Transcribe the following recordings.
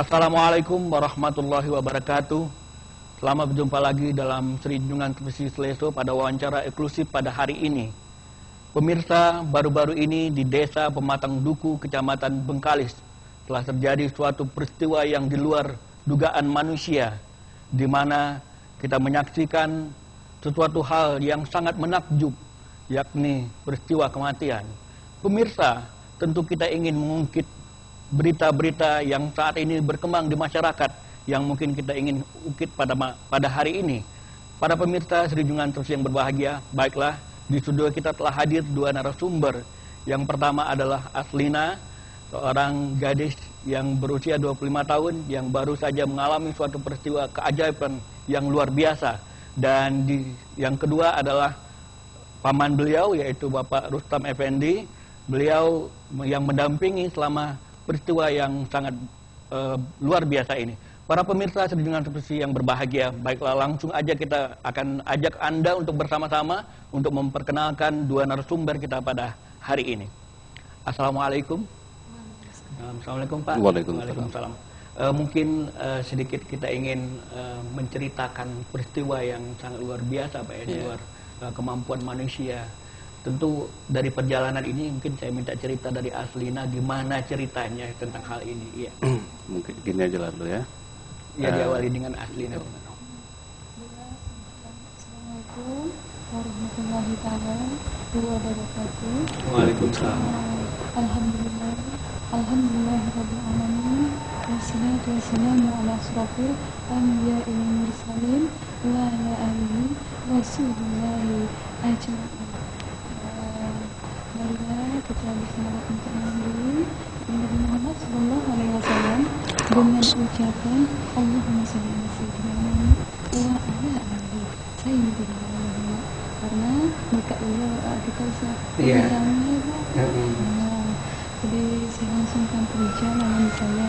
Assalamualaikum warahmatullahi wabarakatuh. Selamat berjumpa lagi dalam Sri Junjungan Trepesi Sleso pada wawancara eksklusif pada hari ini. Pemirsa, baru-baru ini di Desa Pematang Duku, Kecamatan Bengkalis, telah terjadi suatu peristiwa yang di luar dugaan manusia, di mana kita menyaksikan sesuatu hal yang sangat menakjub, yakni peristiwa kematian. Pemirsa, tentu kita ingin mengungkit berita-berita yang saat ini berkembang di masyarakat yang mungkin kita ingin ukit pada hari ini. Para pemirsa Sri Junjungan Trepesi yang berbahagia, baiklah, di studio kita telah hadir dua narasumber. Yang pertama adalah Aslina, seorang gadis yang berusia 25 tahun yang baru saja mengalami suatu peristiwa keajaiban yang luar biasa. Dan yang kedua adalah paman beliau, yaitu Bapak Rustam Effendi. Beliau yang mendampingi selama peristiwa yang sangat luar biasa ini. Para pemirsa Sri Junjungan Trepesi yang berbahagia, baiklah, langsung aja kita akan ajak Anda untuk bersama-sama untuk memperkenalkan dua narasumber kita pada hari ini. Assalamualaikum. Assalamualaikum Pak. Waalaikumsalam. Mungkin sedikit kita ingin menceritakan peristiwa yang sangat luar biasa Pak, di luar kemampuan manusia. Tentu dari perjalanan ini mungkin saya minta cerita dari Aslina, gimana ceritanya tentang hal ini. Iya. Mungkin gini aja lah dulu ya. Ya, diawali dengan Aslina. Assalamualaikum warahmatullahi wabarakatuh. Waalaikumsalam. Alhamdulillah, alhamdulillahirabbil alamin. Wassalatu wassalamu ala asrofil anbiya'i wal mursalin wa ala alihi wasulillahi ajma'in. Marilah kita bersemangat untuk mengambil Nabi Muhammad Sallallahu Alaihi Wasallam dengan ucapan Allahumma shalli ala sayyidina Muhammad wa ala alihi sayyidina Muhammad, karena dekat beliau kita bisa beramai. Jadi saya langsungkan perjalanan saya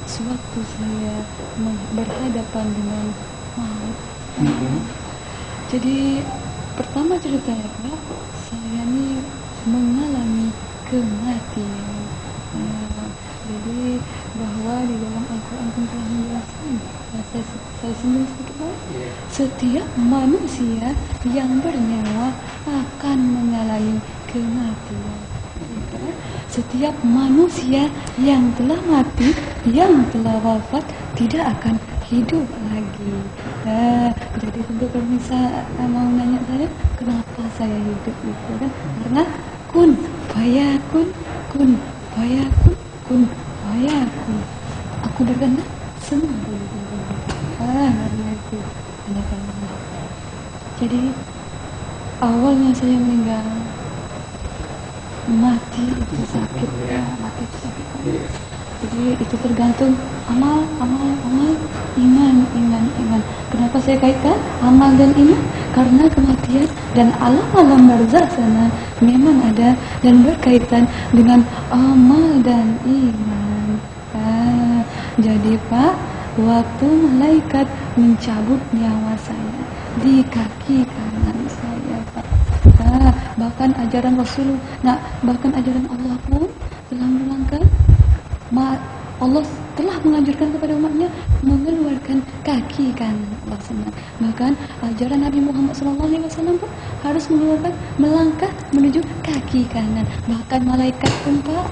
sewaktu saya berhadapan dengan maut. Jadi pertama ceritanya Pak, saya ini mengalami kematian. Jadi bahwa di dalam Al-Quran pun telah menjelaskan, saya sendiri sedikit Pak, setiap manusia yang bernyawa akan mengalami kematian. Setiap manusia yang telah mati, yang telah wafat, tidak akan hidup lagi. Jadi tentu kalau bisa mau nanya saya, kenapa saya hidup itu kan? Karena kun fayakun, kun fayakun, kun fayakun. Aku berkehendak semua boleh terjadi. Karena itu anak Allah. Jadi awalnya saya meninggal, mati itu sakit, mati itu sakit. Jadi itu tergantung amal, iman. Kenapa saya kaitkan amal dan iman? Karena kematian dan alam barzakh sana memang ada dan berkaitan dengan amal dan iman. Jadi Pak, waktu malaikat mencabut nyawa saya di kaki kanan saya Pak, bahkan ajaran Rasulullah, bahkan ajaran Allah pun telah menerangkan, Allah telah menganjurkan kepada umatnya mengeluarkan kaki kanan Allah. Bahkan ajaran Nabi Muhammad SAW pun harus melangkah menuju kaki kanan. Bahkan malaikat pun Pak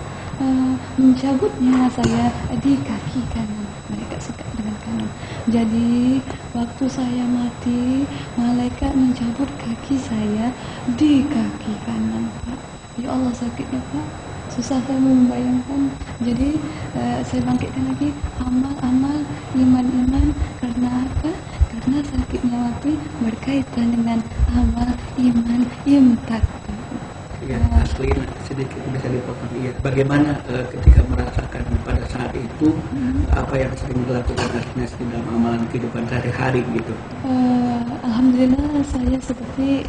mencabut nyawa saya di kaki kanan. Malaikat sekat dengan kanan. Jadi waktu saya mati, malaikat mencabut kaki saya di kaki kanan Pak. Ya Allah, sakitnya Pak, susah saya membayangkan. Jadi saya bangkitkan lagi amal, iman. Karena apa? Karena sakitnya mati berkaitan dengan amal, iman, imtak. Ya, Aslina, sedikit bisa dipotong. Iya, bagaimana ketika merasakan pada saat itu apa yang sering dilakukan Aslina dalam amalan kehidupan sehari-hari gitu? Alhamdulillah saya seperti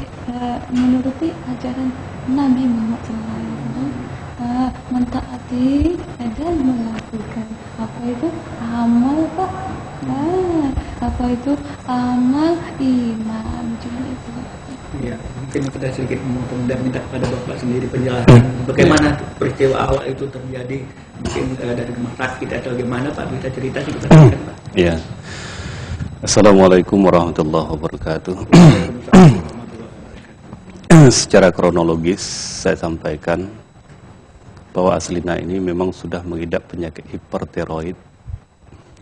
menuruti ajaran Nabi Muhammad SAW, mentaati dan melakukan apa itu amal Pak, apa itu amal iman, cuma itu. Ya, mungkin kita sedikit memotong dan minta kepada Bapak sendiri penjelasan bagaimana peristiwa awal itu terjadi, mungkin dari rumah sakit atau bagaimana Pak, bisa cerita sedikit Pak. Iya. Assalamualaikum warahmatullahi wabarakatuh. Secara kronologis saya sampaikan bahwa Aslina ini memang sudah mengidap penyakit hipertiroid,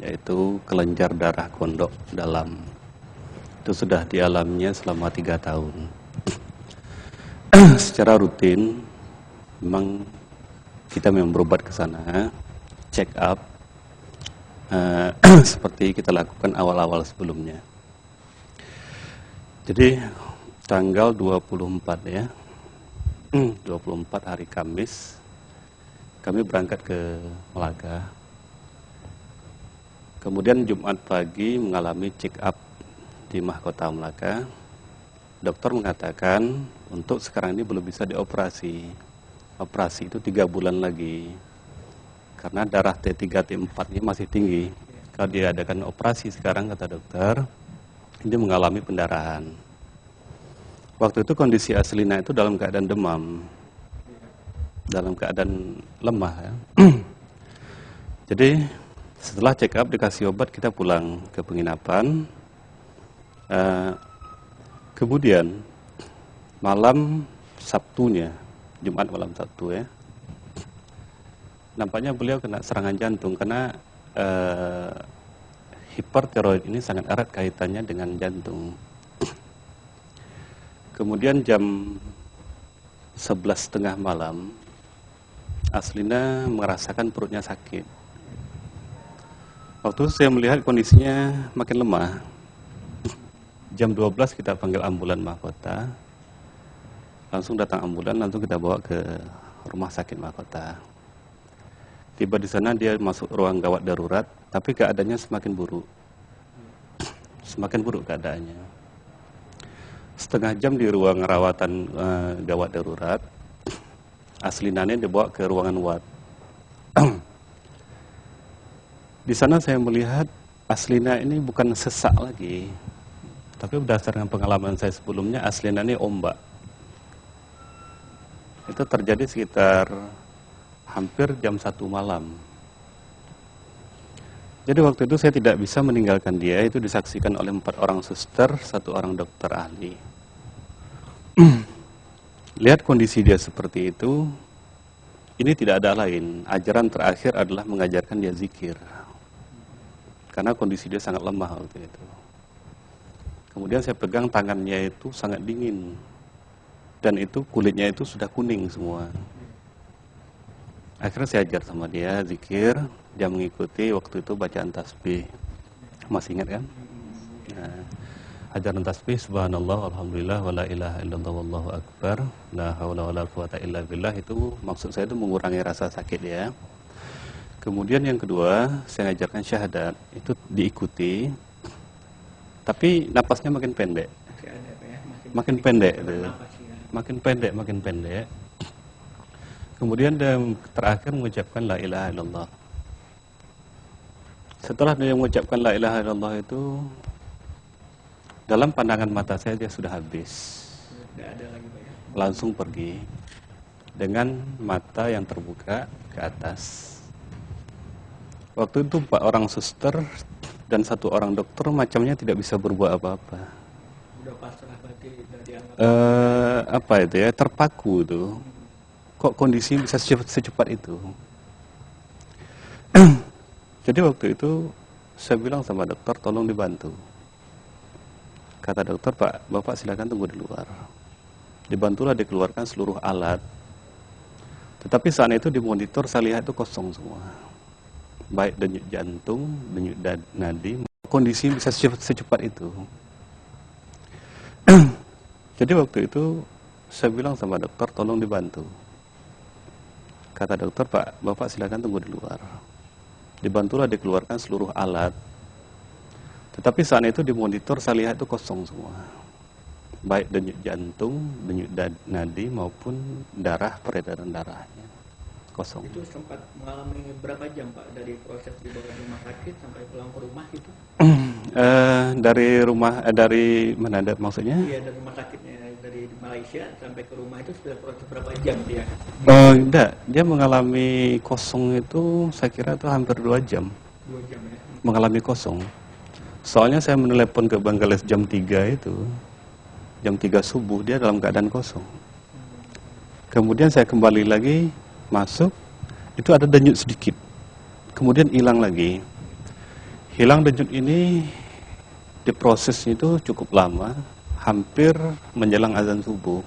yaitu kelenjar darah kondok dalam. Itu sudah dialaminya selama 3 tahun. Secara rutin memang kita memang berobat ke sana, check up, seperti kita lakukan awal-awal sebelumnya. Jadi tanggal 24 ya, 24 hari Kamis, kami berangkat ke Melaka. Kemudian Jumat pagi mengalami check up di Mahkota Melaka. Dokter mengatakan untuk sekarang ini belum bisa dioperasi. Operasi itu 3 bulan lagi. Karena darah T3, T4 ini masih tinggi. Kalau diadakan operasi sekarang, kata dokter, ini mengalami pendarahan. Waktu itu kondisi Aslina itu dalam keadaan demam. Dalam keadaan lemah ya. Jadi setelah check up dikasih obat, kita pulang ke penginapan. Kemudian malam Sabtunya, Jumat malam Sabtu ya, nampaknya beliau kena serangan jantung karena hipertiroid ini sangat erat kaitannya dengan jantung. Kemudian jam 11:30 malam, Aslina merasakan perutnya sakit. Waktu itu saya melihat kondisinya makin lemah. Jam 12 kita panggil ambulan Mahkota. Langsung datang ambulan, langsung kita bawa ke rumah sakit Mahkota. Tiba di sana dia masuk ruang gawat darurat, tapi keadaannya semakin buruk. Semakin buruk keadaannya. Setengah jam di ruang rawatan gawat darurat, Aslinanya dibawa ke ruangan ward. Di sana saya melihat Aslina ini bukan sesak lagi. Tapi berdasarkan pengalaman saya sebelumnya, Aslina ini ombak. Itu terjadi sekitar hampir jam 1 malam. Jadi waktu itu saya tidak bisa meninggalkan dia, itu disaksikan oleh 4 orang suster, 1 orang dokter ahli. Lihat kondisi dia seperti itu, ini tidak ada lain. Ajaran terakhir adalah mengajarkan dia zikir. Karena kondisi dia sangat lemah waktu itu. Kemudian saya pegang tangannya itu sangat dingin. Dan itu kulitnya itu sudah kuning semua. Akhirnya saya ajar sama dia zikir. Dia mengikuti, waktu itu bacaan tasbih. Masih ingat kan? Nah, ajaran tasbih subhanallah, alhamdulillah, wala ilaha illallah, wallahu akbar, la hawla wala quwata illa billah. Itu maksud saya itu mengurangi rasa sakit ya. Kemudian yang kedua, saya ajarkan syahadat. Itu diikuti. Tapi napasnya makin pendek. Makin pendek. Makin pendek. Kemudian dia terakhir mengucapkan la ilaha illallah. Setelah dia mengucapkan la ilaha illallah itu, dalam pandangan mata saya dia sudah habis. Langsung pergi. Dengan mata yang terbuka ke atas. Waktu itu 4 orang suster dan 1 orang dokter macamnya tidak bisa berbuat apa-apa. Udah pasrah berarti dari apa itu ya, terpaku itu. Kok kondisi bisa secepat itu? Jadi waktu itu saya bilang sama dokter, tolong dibantu. Kata dokter, Pak, Bapak silakan tunggu di luar. Dibantulah dikeluarkan seluruh alat. Tetapi saat itu di monitor saya lihat itu kosong semua. Baik denyut jantung, denyut nadi, kondisi bisa secepat itu. Jadi waktu itu saya bilang sama dokter, tolong dibantu. Kata dokter, Pak, Bapak silakan tunggu di luar. Dibantulah dikeluarkan seluruh alat. Tetapi saat itu di monitor saya lihat itu kosong semua. Baik denyut jantung, denyut nadi maupun darah, peredaran darahnya. Kosong. Itu sempat mengalami berapa jam Pak dari proses dibawa ke rumah sakit sampai pulang ke rumah gitu? Dari rumah, dari mana maksudnya? Iya, dari rumah sakitnya, dari Malaysia sampai ke rumah itu sudah proses berapa jam dia? Enggak, dia mengalami kosong itu saya kira itu hampir 2 jam. 2 jam ya. Mengalami kosong. Soalnya saya menelepon ke Bangladesh jam 3 itu. Jam 3 subuh dia dalam keadaan kosong. Kemudian saya kembali lagi masuk, itu ada denyut sedikit. Kemudian hilang lagi. Hilang denyut ini diprosesnya itu cukup lama, hampir menjelang azan subuh.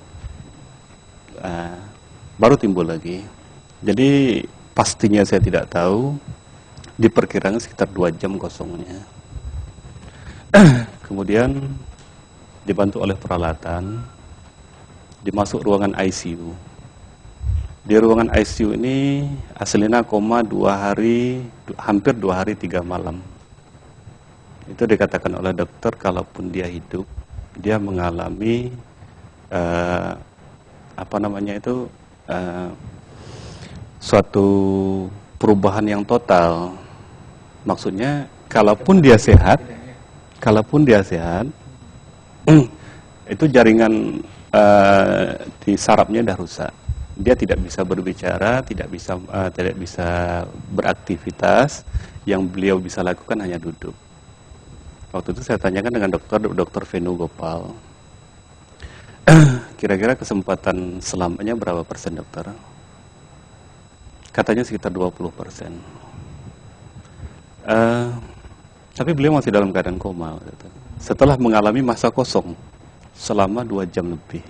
Baru timbul lagi. Jadi pastinya saya tidak tahu, diperkirakan sekitar 2 jam kosongnya. Kemudian dibantu oleh peralatan, dimasuk ruangan ICU. Di ruangan ICU ini aslinya koma 2 hari, hampir 2 hari 3 malam. Itu dikatakan oleh dokter kalaupun dia hidup, dia mengalami suatu perubahan yang total. Maksudnya kalaupun dia sehat, itu jaringan di sarafnya dah rusak. Dia tidak bisa berbicara, tidak bisa beraktivitas. Yang beliau bisa lakukan hanya duduk. Waktu itu saya tanyakan dengan dokter Venu Gopal. Kira-kira kesempatan selamatnya berapa persen, dokter? Katanya sekitar 20%. Tapi beliau masih dalam keadaan koma. Setelah mengalami masa kosong selama 2 jam lebih.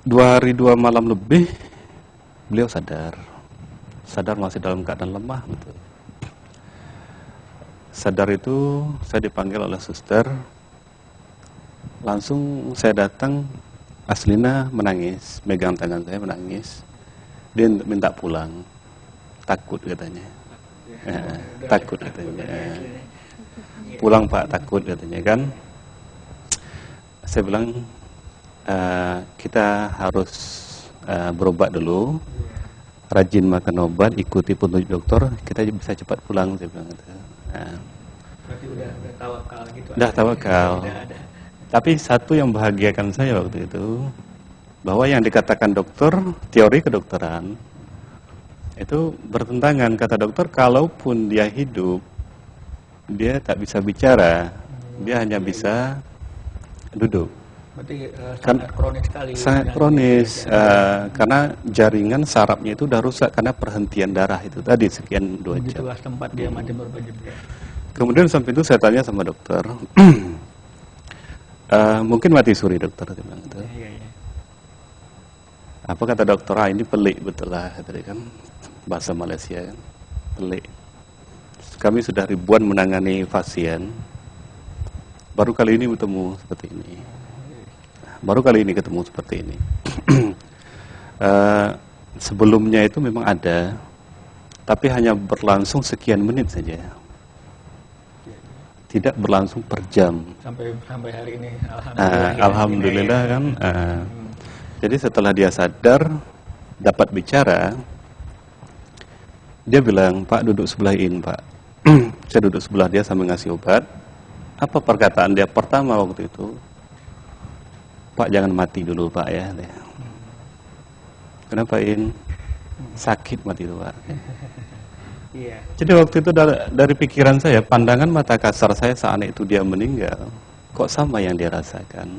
2 hari 2 malam lebih beliau sadar masih dalam keadaan lemah gitu. Sadar itu saya dipanggil oleh suster, langsung saya datang, aslinya menangis, megang tangan saya menangis, dia minta pulang, takut katanya. Takut katanya. Pulang Pak, takut katanya kan. Saya bilang kita harus berobat dulu, rajin makan obat, ikuti petunjuk dokter, kita bisa cepat pulang, saya bilang gitu. Berarti udah tawakal gitu. Udah tawakal. Tapi satu yang membahagiakan saya waktu itu, bahwa yang dikatakan dokter, teori kedokteran, itu bertentangan. Kata dokter, kalaupun dia hidup, dia tak bisa bicara, dia hanya bisa duduk. Berarti sangat kronis sekali. Sangat kronis, karena jaringan sarafnya itu udah rusak karena perhentian darah itu tadi sekian 2 jam. Begitulah tempat dia mati berbaju. Kemudian sampai itu saya tanya sama dokter, mungkin mati suri dokter, dia bilang gitu. Iya. Apa kata dokter? Ini pelik betul lah, tadi kan bahasa Malaysia kan, pelik. Kami sudah ribuan menangani pasien, baru kali ini bertemu seperti ini. Sebelumnya itu memang ada, tapi hanya berlangsung sekian menit saja, tidak berlangsung per jam. Sampai hari ini, alhamdulillah kan. Jadi setelah dia sadar, dapat bicara, dia bilang, Pak duduk sebelah ini Pak. Saya duduk sebelah dia sambil ngasih obat. Apa perkataan dia pertama waktu itu? Pak jangan mati dulu Pak ya. Kenapa In? Sakit mati itu Pak. Iya. Jadi waktu itu dari pikiran saya, pandangan mata kasar saya saat itu dia meninggal, kok sama yang dia rasakan.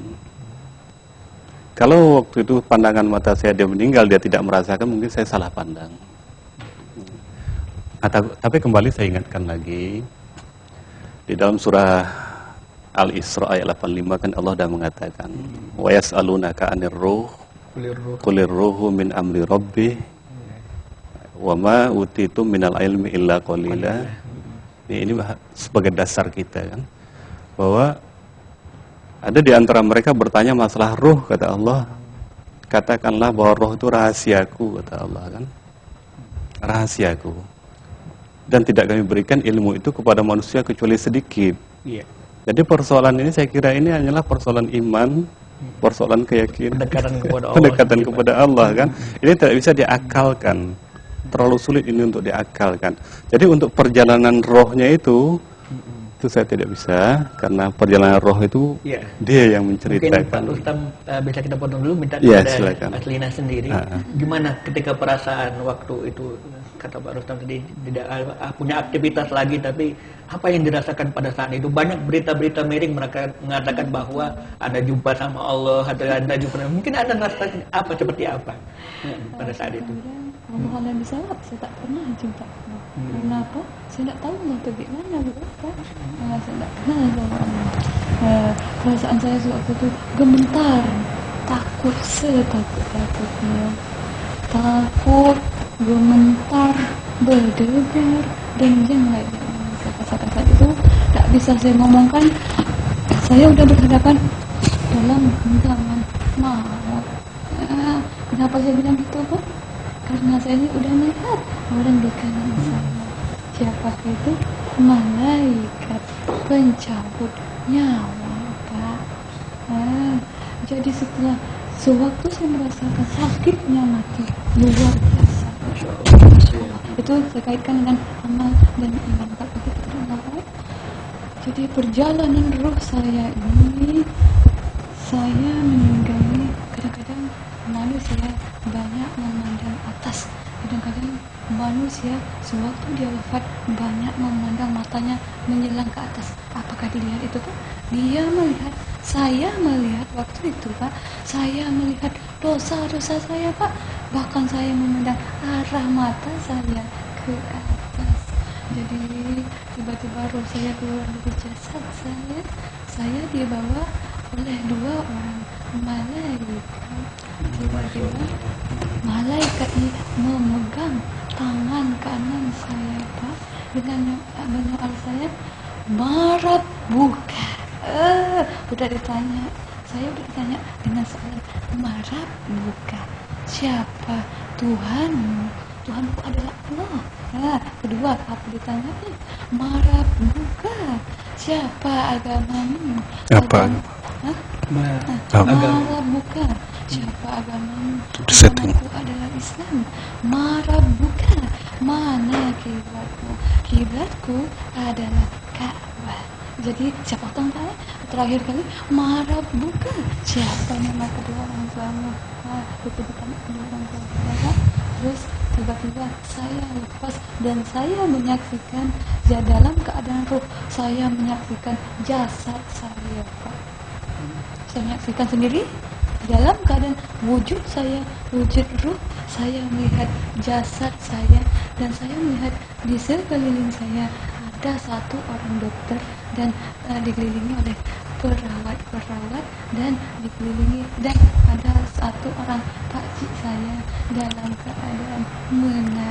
Kalau waktu itu pandangan mata saya dia meninggal, dia tidak merasakan, mungkin saya salah pandang. Tapi kembali saya ingatkan lagi, di dalam surah Al-Isra ayat 85 kan Allah dah mengatakan, wa yas'alunaka 'anir ruh qulir ruhu min amri rabbih wa ma utitum minal ilmi illa qalila. Ini sebagai dasar kita kan, bahwa ada di antara mereka bertanya masalah ruh, kata Allah, katakanlah bahwa roh itu rahasiaku, kata Allah kan, rahasiaku, dan tidak kami berikan ilmu itu kepada manusia kecuali sedikit. Iya. Jadi persoalan ini saya kira ini hanyalah persoalan iman, persoalan keyakinan, pendekatan kepada Allah kan. Ini tidak bisa diakalkan, terlalu sulit ini untuk diakalkan. Jadi untuk perjalanan rohnya itu Itu saya tidak bisa, karena perjalanan roh itu Ya. dia yang Mungkin menceritakan. Pak Rustam bisa kita potong dulu, minta Ya, kepada silakan. Mas Lina sendiri. Gimana ketika perasaan waktu itu, kata Pak Rustam tadi, tidak punya aktivitas lagi, tapi apa yang dirasakan pada saat itu? Banyak berita-berita miring mereka mengatakan bahwa Anda jumpa sama Allah, atau Anda jumpa, mungkin Anda merasa apa, seperti apa pada saat itu? Allah yang bisa, saya tak pernah jumpa Allah. Kenapa? Saya tak tahu Allah itu gimana, berapa. Saya tak kenal sama Allah. Perasaan saya waktu itu gemetar, takut, setakut-takutnya. Takut, gemetar, berdebar, dan yang lainnya. Kata-kata itu tak bisa saya ngomongkan. Saya udah berhadapan dalam genggaman maut. Kenapa saya bilang gitu, Pak? Karena saya ini udah melihat orang di kanan saya. Siapa itu? Malaikat pencabut nyawa, Pak. Jadi setelah sewaktu saya merasakan sakitnya mati luar biasa. Itu saya kaitkan dengan amal dan iman, Pak. Jadi perjalanan roh saya ini, saya meninggali. Kadang-kadang manusia banyak memandang atas, kadang-kadang manusia sewaktu dia wafat banyak memandang, matanya menyelang ke atas. Apakah dilihat itu, Pak? Dia melihat, saya melihat waktu itu, Pak. Saya melihat dosa-dosa saya, Pak. Bahkan saya memandang arah mata saya ke atas. Jadi tiba-tiba roh saya keluar dari jasad saya dibawa oleh dua orang malaikat. Tiba-tiba malaikat ini memegang tangan kanan saya, Pak, dengan menyoal saya, marah buka. Udah ditanya, saya udah ditanya dengan soalan, marah buka. Siapa Tuhanmu? Tuhanku adalah Allah. Kedua, apa ditanyanya? Marah buka. Siapa agamamu? Apa? Marah buka. Siapa agamamu? Setting. Agamaku adalah Islam. Marah buka. Mana kiblatmu? Kiblatku adalah Ka'bah. Jadi siapa tahu terakhir kali marah buka. Siapa nama kedua orang tuamu? Itu ditanya kedua orang tua. Terus tiba-tiba saya lepas dan saya menyaksikan, ya, dalam keadaan roh saya menyaksikan jasad saya, Pak. Saya menyaksikan sendiri dalam keadaan wujud saya, wujud roh saya melihat jasad saya, dan saya melihat di sekeliling saya ada satu orang dokter dan dikelilingi oleh perawat-perawat, dan dikelilingi, dan ada satu orang pakcik saya dalam keadaan menangis.